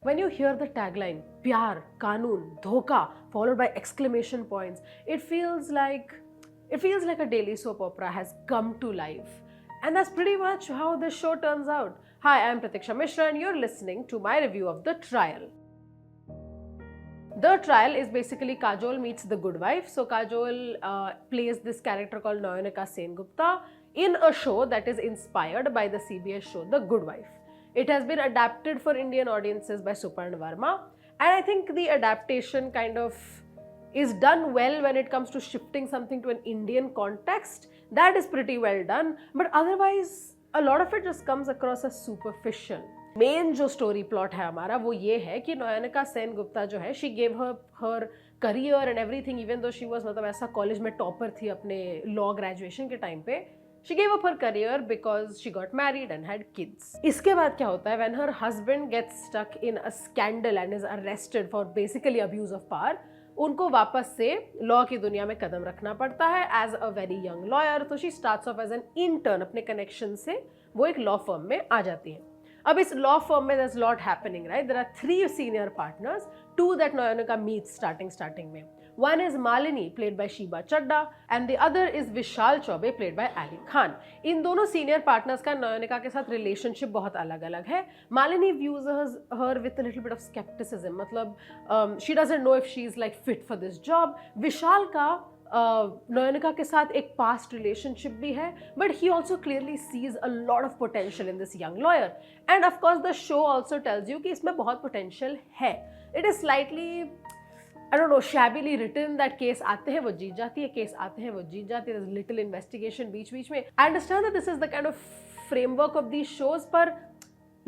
When you hear the tagline, Pyar, Kanun, Dhoka, followed by exclamation points, it feels like a daily soap opera has come to life. And that's pretty much how this show turns out. Hi, I'm Pratiksha Mishra and you're listening to my review of The Trial. The Trial is basically Kajol meets the good wife. So Kajol plays this character called Nayonika Sengupta in a show that is inspired by the CBS show The Good Wife. It has been adapted for Indian audiences by Suparn Verma, and I think the adaptation kind of is done well when it comes to shifting something to an Indian context. That is pretty well done, but otherwise a lot of it just comes across as superficial. Main जो story plot है हमारा वो ये है कि नयनिका सेन गुप्ता जो है she gave her career and everything, even though she was मतलब ऐसा कॉलेज में टॉपर थी अपने लॉ ग्रेजुएशन के टाइम पे. She gave up her career because she got married and had kids. इसके बाद क्या होता है, when her husband gets stuck in a scandal and is arrested for basically abuse of power, उनको वापस से लॉ की दुनिया में कदम रखना पड़ता है as a very young lawyer. तो she starts off as an intern अपने कनेक्शन से वो एक लॉ फर्म में आ जाती है. अब इस लॉ फर्म में there's lot happening, right? There are 3 senior partners, 2 that Nayonika meets starting में. One is Malini, played by Sheba Chadda, and the other is Vishal Chaubey, played by Ali Khan. इन दोनों senior partners का नयनिका के साथ relationship बहुत अलग-अलग है. Malini views her with a little bit of skepticism. मतलब she doesn't know if she's like fit for this job. Vishal का नयनिका के साथ एक past relationship भी है, but he also clearly sees a lot of potential in this young lawyer. And of course the show also tells you कि इसमें बहुत potential है. It is slightly, I don't know, shabbily written that case आते हैं वो जीत जाती है, case आते हैं वो जीत जाती है, there's little investigation बीच में. I understand that this is the kind of framework of these shows, पर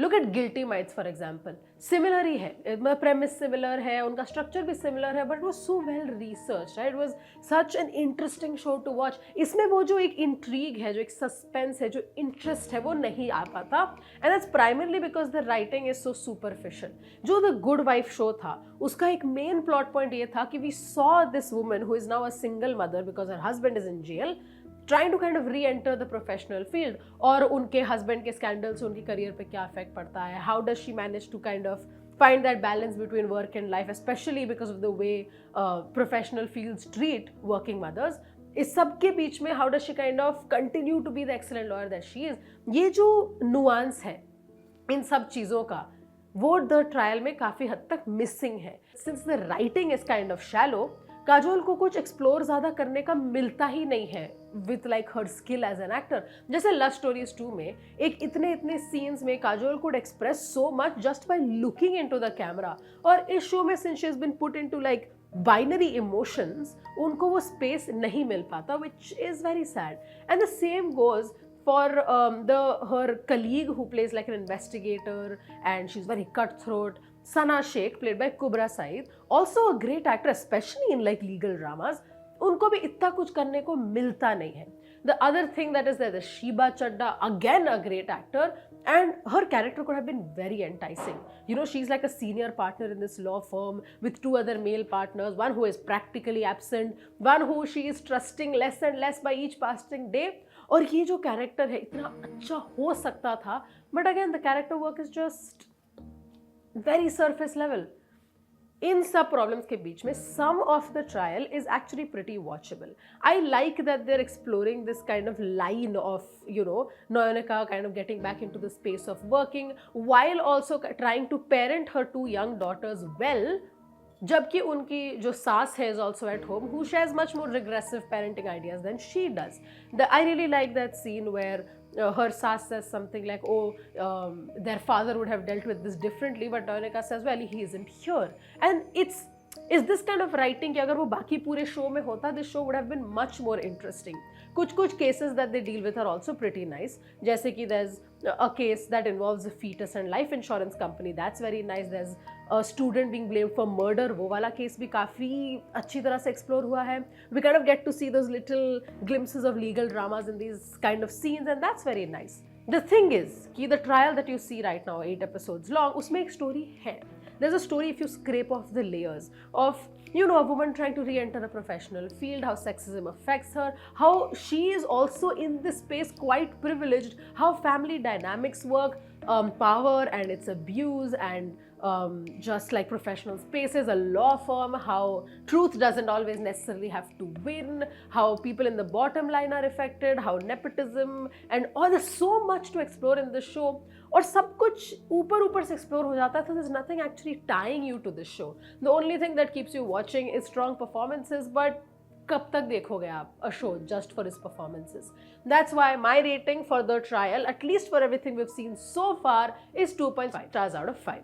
look at Guilty Minds for example. Similar ही है, premise similar है, उनका structure भी similar है, but it was so well researched, right? It was such an interesting show to watch. इसमें वो जो एक intrigue है, जो एक suspense है, जो interest है, वो नहीं आ पाता. And that's primarily because the writing is so superficial. जो The Good Wife show था, उसका एक main plot point ये था कि we saw this woman who is now a single mother because her husband is in jail, trying to kind of re-enter the professional field, और उनके husband के scandal से उनकी career पे क्या effect पड़ता है, how does she manage to kind of find that balance between work and life, especially because of the way professional fields treat working mothers. इस सब के बीच में how does she kind of continue to be the excellent lawyer that she is. ये जो nuance है इन सब चीज़ों का वो The Trial में काफ़ी हद तक missing है. Since the writing is kind of shallow, Kajol को कुछ एक्सप्लोर ज़्यादा करने का मिलता ही नहीं है विथ लाइक हर स्किल एज एन एक्टर. जैसे लव स्टोरीज 2 में एक इतने सीन्स में Kajol could express so much just by looking into the camera, और इस शो में since she has been put into like binary emotions उनको वो स्पेस नहीं मिल पाता, which is very sad. And the same goes for her colleague who plays like an investigator and she's very cutthroat, Sana Sheikh, played by Kubra Saeed, also a great actor, especially in like legal dramas. उनको भी इतना कुछ करने को मिलता नहीं है. The other thing that is there, the Sheba Chadda, again a great actor, and her character could have been very enticing. You know, she's like a senior partner in this law firm with 2 other male partners, one who is practically absent, one who she is trusting less and less by each passing day. और ये जो character है इतना अच्छा हो सकता था, but again the character work is just very surface level. इन सब प्रॉब्लम्स के बीच में some of the trial is actually pretty watchable. I like that they are exploring this kind of line of you know Nayanika kind of getting back into the space of working while also trying to parent her 2 young daughters well, जबकि उनकी जो सास है is also at home, who shares much more regressive parenting ideas than she does. I really like that scene where her saas says something like, their father would have dealt with this differently, but Nayonika says, well, he isn't here. And is this kind of writing कि अगर वो बाकी पूरे show में होता, this show would have been much more interesting. कुछ cases that they deal with are also pretty nice. जैसे कि there's a case that involves a fetus and life insurance company, that's very nice. There's a student being blamed for murder, वो वाला case भी काफ़ी अच्छी तरह से explore हुआ है. We kind of get to see those little glimpses of legal dramas in these kind of scenes, and that's very nice. The thing is कि the trial that you see right now, 8 episodes long, उसमें एक story है. There's a story if you scrape off the layers of, you know, a woman trying to re-enter a professional field, how sexism affects her, how she is also in this space quite privileged, how family dynamics work, power and its abuse, and just like professional spaces, a law firm, how truth doesn't always necessarily have to win, how people in the bottom line are affected, how nepotism and all. There's so much to explore in this show, और सब कुछ ऊपर ऊपर से explore हो जाता है, so there's nothing actually tying you to this show. The only thing that keeps you watching is strong performances, but कब तक देखोगे आप a show just for his performances? That's why my rating for the trial, at least for everything we've seen so far, is 2.5 stars out of 5.